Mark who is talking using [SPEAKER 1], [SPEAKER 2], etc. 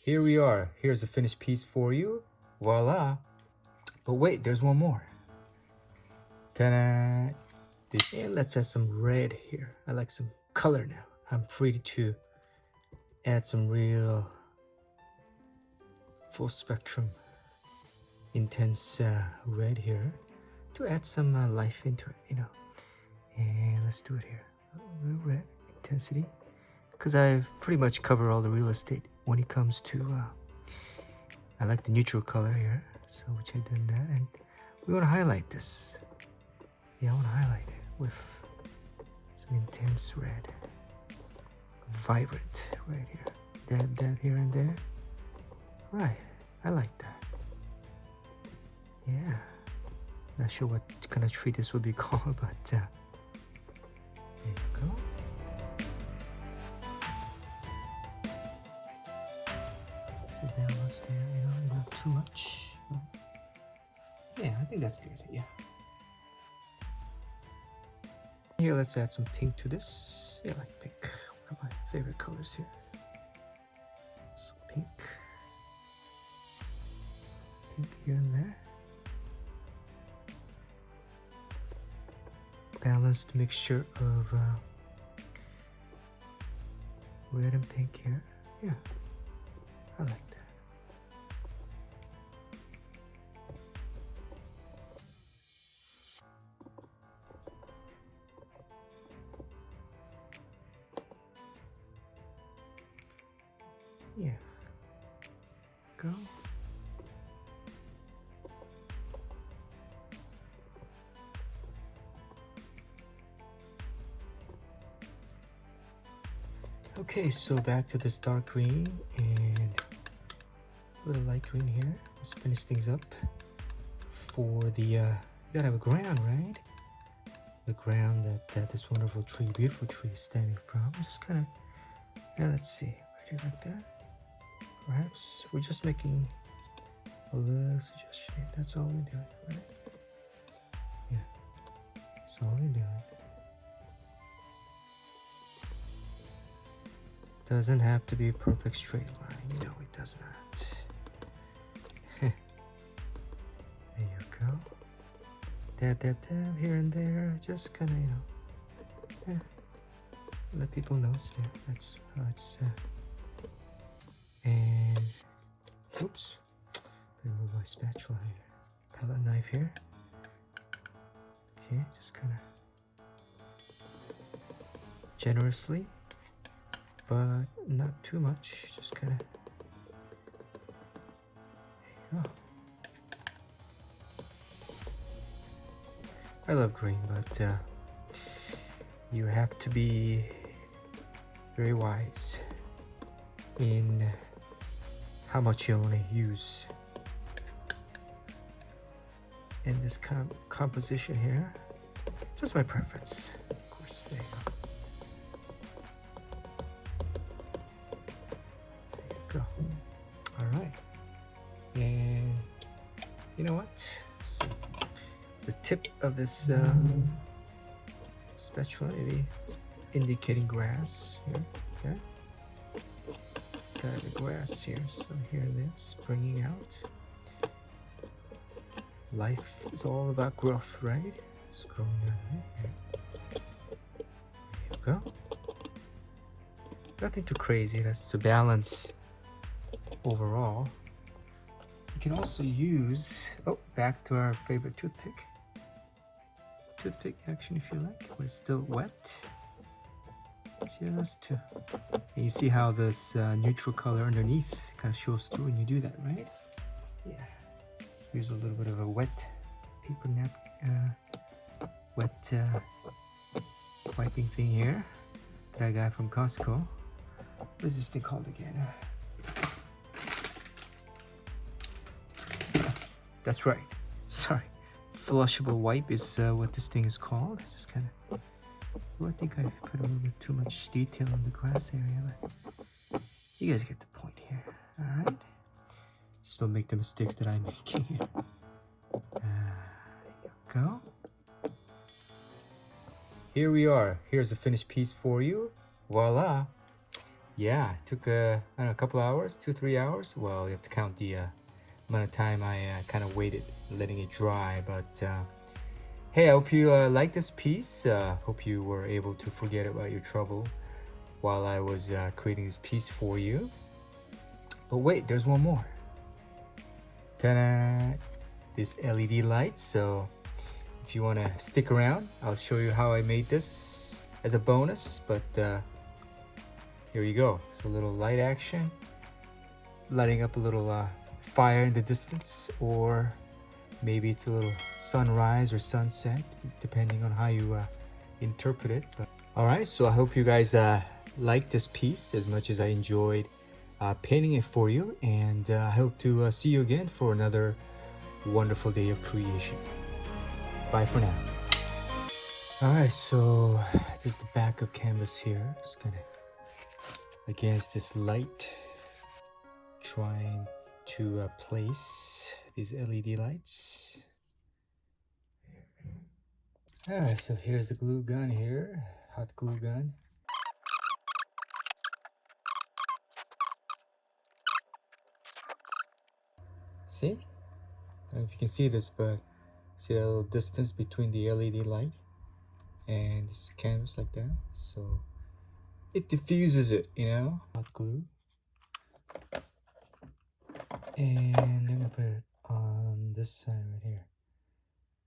[SPEAKER 1] Here we are. Here's a finished piece for you. Voila. But wait, there's one more. Ta-da! And let's add some red here. I like some color now. I'm free to add some real full spectrum intense red here to add some life into it, you know. And let's do it here. A little red intensity, because I've pretty much covered all the real estate when it comes to I like the neutral color here, so which I did that, and we want to highlight this. Yeah, I want to highlight it with some intense red, vibrant right here. Dab here and there. Right, I like that. Yeah, not sure what kind of tree this would be called, but there you go. So balance there, you know, not too much. Yeah, I think that's good. Yeah. Here, let's add some pink to this. Yeah, I like pink. One of my favorite colors here. Some pink. Pink here and there. Balanced mixture of red and pink here. Yeah, I like that. Yeah, go. Okay, so back to this dark green and a little light green here. Let's finish things up. For the, you gotta have a ground, right? The ground that this wonderful tree, beautiful tree is standing from. Just kind of, yeah, let's see, right here like that. Perhaps we're just making a little suggestion here. That's all we're doing, right? Yeah, that's all we're doing. Doesn't have to be a perfect straight line. No, it does not. There you go. Dab here and there. Just kind of, you know, let people know it's there. That's how it's and oops, remove my spatula here. Palette knife here. Okay, just kind of generously, but not too much. Just kind of, there you go. I love green, but you have to be very wise in how much you want to use in this kind of composition here. Just my preference, of course. There you go. All right, and you know what? Let's see. The tip of this spatula maybe indicating grass here. Okay. Got the grass here, so here and there, springing out. Life is all about growth, right? It's growing down here. There you go. Nothing too crazy, that's to balance overall. You can also use, back to our favorite toothpick. Toothpick action if you like, when it's still wet. Just to, and you see how this neutral color underneath kind of shows through when you do that, right? Yeah. Here's a little bit of a wet paper wet wiping thing here that I got from Costco. What is this thing called again? That's right. Sorry. Flushable wipe is what this thing is called. Just kind of. Well, I think I put a little bit too much detail in the grass area, but you guys get the point here. All right. Just don't make the mistakes that I'm making here. There you go. Here we are. Here's a finished piece for you. Voila. yeah, it took I don't know, a couple hours, 2-3 hours. Well, you have to count the amount of time I kind of waited letting it dry. But hey, I hope you like this piece. Hope you were able to forget about your trouble while I was creating this piece for you. But wait, there's one more. Ta-da! This LED light. So if you want to stick around, I'll show you how I made this as a bonus. But here you go. So a little light action, lighting up a little fire in the distance, or maybe it's a little sunrise or sunset, depending on how you interpret it. But all right, so I hope you guys like this piece as much as I enjoyed painting it for you, and I hope to see you again for another wonderful day of creation. Bye for now. All right, so this is the back of canvas here. Just kind of against this light, trying to place these LED lights. All right, so here's the glue gun here, hot glue gun. See? I don't know if you can see this, but see that little distance between the LED light and this canvas like that? So it diffuses it, you know? Hot glue. And I'm gonna put it on this side right here.